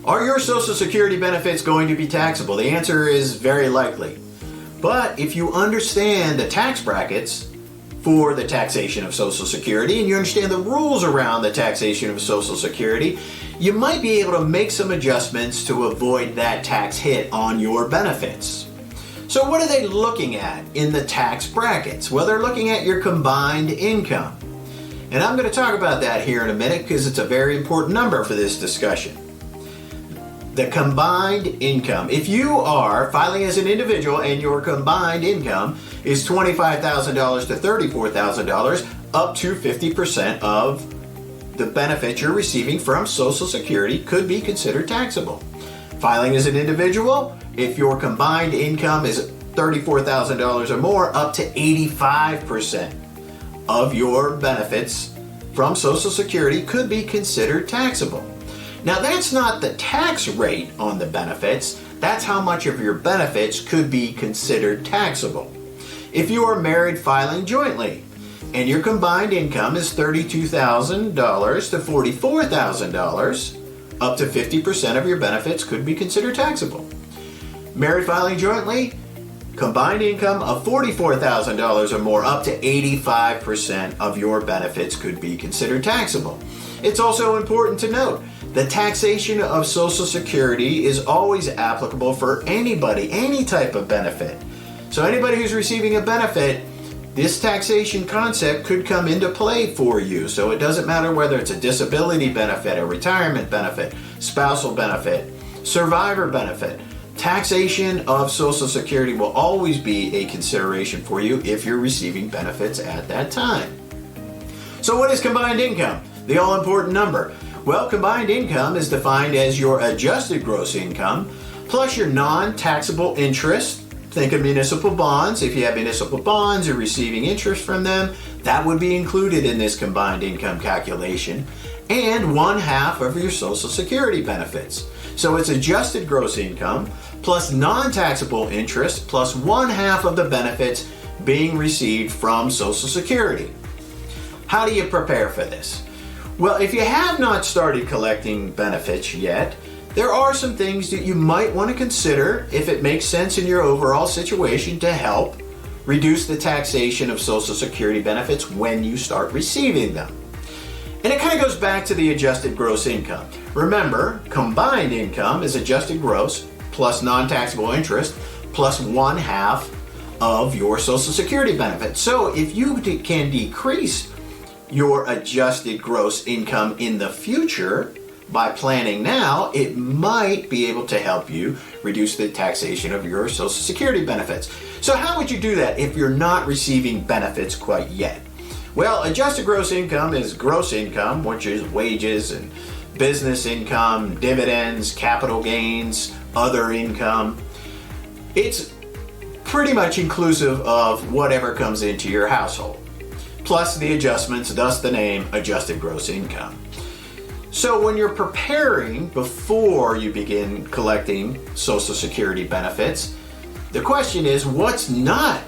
Are your Social Security benefits going to be taxable? The answer is very likely. But if you understand the tax brackets for the taxation of Social Security and you understand the rules around the taxation of Social Security, you might be able to make some adjustments to avoid that tax hit on your benefits. So what are they looking at in the tax brackets? Well, they're looking at your combined income. And I'm going to talk about that here in a minute because it's a very important number for this discussion. The combined income. If you are filing as an individual and your combined income is $25,000 to $34,000, up to 50% of the benefit you're receiving from Social Security could be considered taxable. Filing as an individual, if your combined income is $34,000 or more, up to 85% of your benefits from Social Security could be considered taxable. Now, that's not the tax rate on the benefits. That's how much of your benefits could be considered taxable. If you are married filing jointly and your combined income is $32,000 to $44,000, up to 50% of your benefits could be considered taxable. Married filing jointly, combined income of $44,000 or more, up to 85% of your benefits could be considered taxable. It's also important to note the taxation of Social Security is always applicable for anybody, any type of benefit. So anybody who's receiving a benefit, this taxation concept could come into play for you. So it doesn't matter whether it's a disability benefit, a retirement benefit, spousal benefit, survivor benefit. Taxation of Social Security will always be a consideration for you if you're receiving benefits at that time. So what is combined income? The all-important number. Well, combined income is defined as your adjusted gross income plus your non-taxable interest. Think of municipal bonds. If you have municipal bonds, you're receiving interest from them, that would be included in this combined income calculation, and 1/2 of your Social Security benefits. So it's adjusted gross income plus non-taxable interest plus 1/2 of the benefits being received from Social Security. How do you prepare for this? Well, if you have not started collecting benefits yet, there are some things that you might want to consider if it makes sense in your overall situation to help reduce the taxation of Social Security benefits when you start receiving them. And it kind of goes back to the adjusted gross income. Remember, combined income is adjusted gross plus non-taxable interest plus 1/2 of your Social Security benefits. So if you can decrease your adjusted gross income in the future by planning now, it might be able to help you reduce the taxation of your Social Security benefits. So how would you do that if you're not receiving benefits quite yet? Well, adjusted gross income is gross income, which is wages and business income, dividends, capital gains, other income. It's pretty much inclusive of whatever comes into your household, plus the adjustments, thus the name adjusted gross income. So when you're preparing before you begin collecting Social Security benefits, the question is, what's not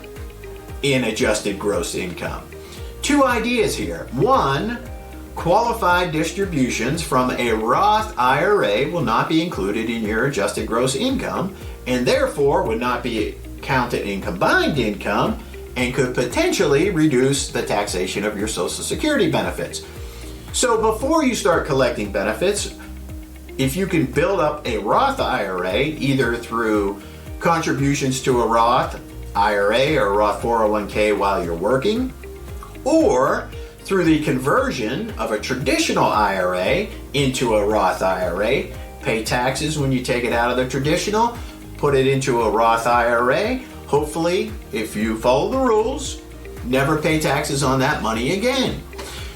in adjusted gross income? Two ideas here. One, qualified distributions from a Roth IRA will not be included in your adjusted gross income and therefore would not be counted in combined income and could potentially reduce the taxation of your Social Security benefits. So before you start collecting benefits, if you can build up a Roth IRA, either through contributions to a Roth IRA or a Roth 401k while you're working, or through the conversion of a traditional IRA into a Roth IRA, pay taxes when you take it out of the traditional, put it into a Roth IRA. Hopefully, if you follow the rules, never pay taxes on that money again.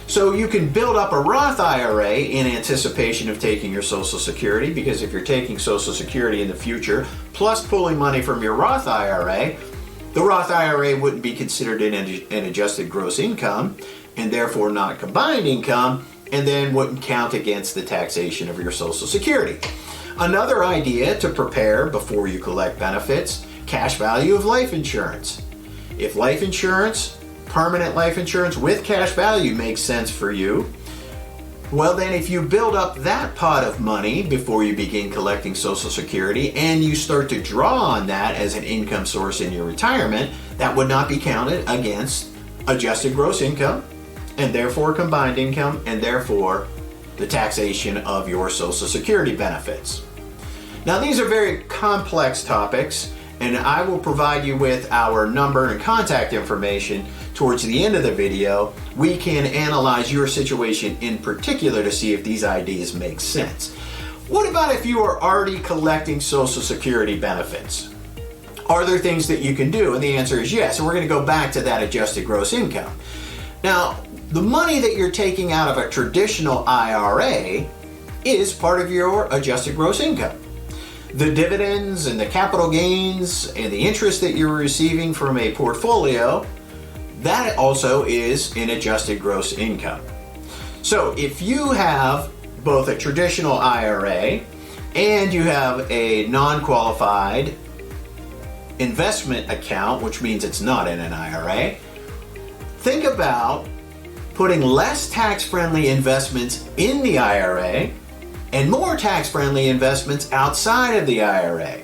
So you can build up a Roth IRA in anticipation of taking your Social Security, because if you're taking Social Security in the future, plus pulling money from your Roth IRA, the Roth IRA wouldn't be considered an adjusted gross income, and therefore not combined income, and then wouldn't count against the taxation of your Social Security. Another idea to prepare before you collect benefits, cash value of life insurance. If life insurance, permanent life insurance with cash value makes sense for you, Well, then if you build up that pot of money before you begin collecting Social Security and you start to draw on that as an income source in your retirement, that would not be counted against adjusted gross income and therefore combined income and therefore the taxation of your Social Security benefits. Now, these are very complex topics, and I will provide you with our number and contact information towards the end of the video. We can analyze your situation in particular to see if these ideas make sense. What about if you are already collecting Social Security benefits? Are there things that you can do? And the answer is yes. And we're going to go back to that adjusted gross income. Now, the money that you're taking out of a traditional IRA is part of your adjusted gross income. The dividends and the capital gains and the interest that you're receiving from a portfolio, that also is in adjusted gross income. So if you have both a traditional IRA and you have a non-qualified investment account, which means it's not in an IRA, think about putting less tax-friendly investments in the IRA and more tax-friendly investments outside of the IRA.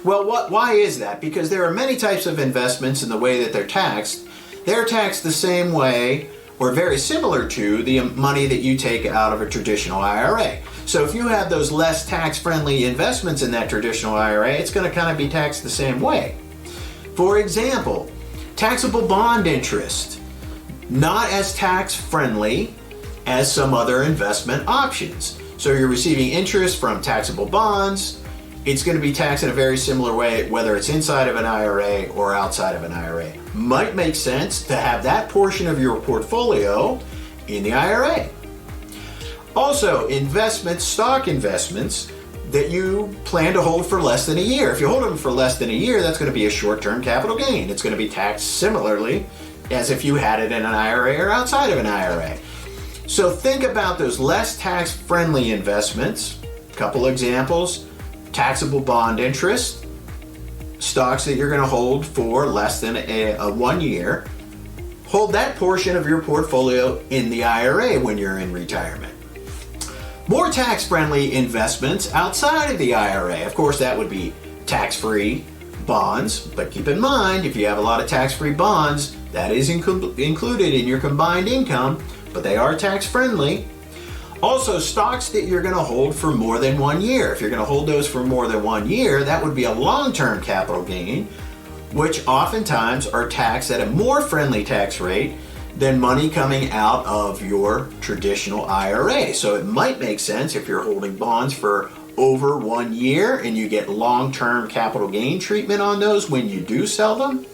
Well, why is that? Because there are many types of investments in the way that they're taxed. They're taxed the same way or very similar to the money that you take out of a traditional IRA. So if you have those less tax-friendly investments in that traditional IRA, it's going to kind of be taxed the same way. For example, taxable bond interest, not as tax-friendly as some other investment options. So you're receiving interest from taxable bonds. It's going to be taxed in a very similar way, whether it's inside of an IRA or outside of an IRA. Might make sense to have that portion of your portfolio in the IRA. Also, investments, stock investments that you plan to hold for less than a year. If you hold them for less than a year, that's going to be a short-term capital gain. It's going to be taxed similarly as if you had it in an IRA or outside of an IRA. So think about those less tax-friendly investments. A couple examples: taxable bond interest, stocks that you're going to hold for less than a 1 year. Hold that portion of your portfolio in the IRA when you're in retirement. More tax-friendly investments outside of the IRA. Of course, that would be tax-free bonds, but keep in mind, if you have a lot of tax-free bonds, that is included in your combined income, but they are tax-friendly. Also, stocks that you're going to hold for more than 1 year. If you're going to hold those for more than 1 year, that would be a long-term capital gain, which oftentimes are taxed at a more friendly tax rate than money coming out of your traditional IRA. So it might make sense if you're holding bonds for over 1 year and you get long-term capital gain treatment on those when you do sell them.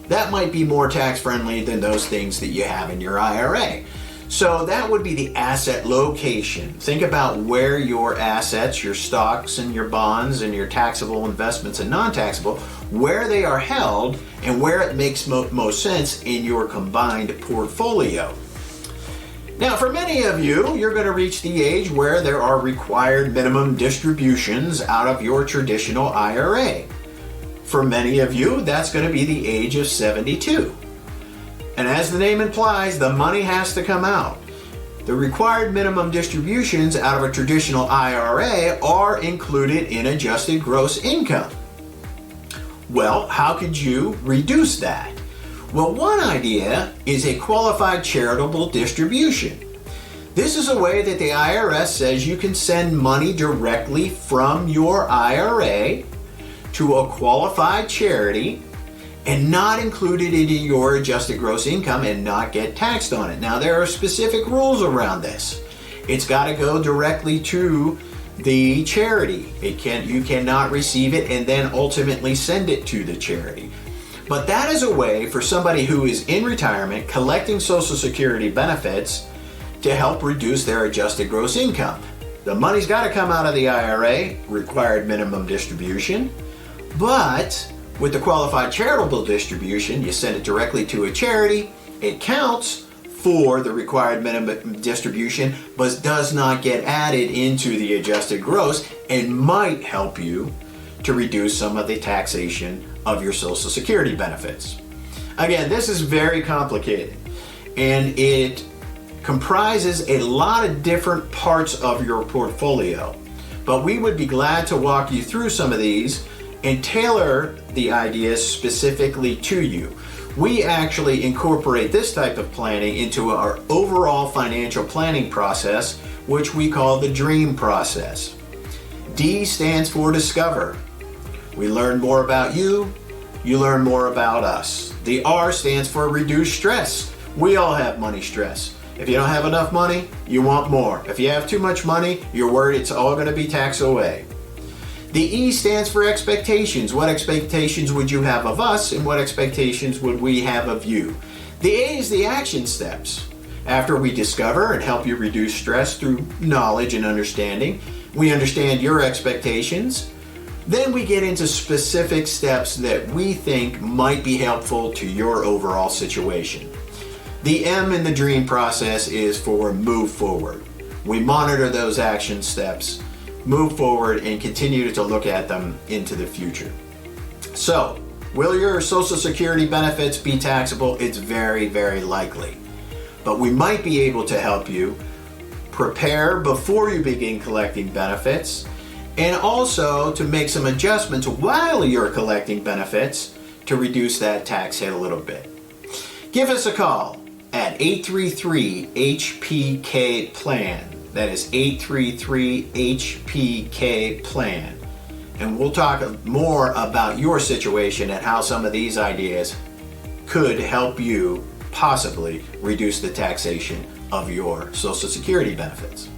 That might be more tax-friendly than those things that you have in your IRA. So that would be the asset location. Think about where your assets, your stocks and your bonds and your taxable investments and non-taxable, where they are held and where it makes most sense in your combined portfolio. Now, for many of you, you're going to reach the age where there are required minimum distributions out of your traditional IRA. For many of you, that's going to be the age of 72. And as the name implies, the money has to come out. The required minimum distributions out of a traditional IRA are included in adjusted gross income. Well, how could you reduce that? Well, one idea is a qualified charitable distribution. This is a way that the IRS says you can send money directly from your IRA to a qualified charity and not include it into your adjusted gross income and not get taxed on it. Now, there are specific rules around this. It's got to go directly to the charity. You cannot receive it and then ultimately send it to the charity. But that is a way for somebody who is in retirement collecting Social Security benefits to help reduce their adjusted gross income. The money's got to come out of the IRA, required minimum distribution, but with the qualified charitable distribution, you send it directly to a charity. It counts for the required minimum distribution, but does not get added into the adjusted gross and might help you to reduce some of the taxation of your Social Security benefits. Again, this is very complicated, and it comprises a lot of different parts of your portfolio. But we would be glad to walk you through some of these and tailor the ideas specifically to you. We actually incorporate this type of planning into our overall financial planning process, which we call the DREAM process. D stands for discover. We learn more about you, you learn more about us. The R stands for reduce stress. We all have money stress. If you don't have enough money, you want more. If you have too much money, you're worried it's all going to be taxed away. The E stands for expectations. What expectations would you have of us, and what expectations would we have of you? The A is the action steps. After we discover and help you reduce stress through knowledge and understanding, we understand your expectations. Then we get into specific steps that we think might be helpful to your overall situation. The M in the DREAM process is for move forward. We monitor those action steps, move forward, and continue to look at them into the future. So, will your Social Security benefits be taxable? It's very, very likely. But we might be able to help you prepare before you begin collecting benefits, and also to make some adjustments while you're collecting benefits to reduce that tax hit a little bit. Give us a call at 833-HPK-PLAN. That is 833-HPK-PLAN. And we'll talk more about your situation and how some of these ideas could help you possibly reduce the taxation of your Social Security benefits.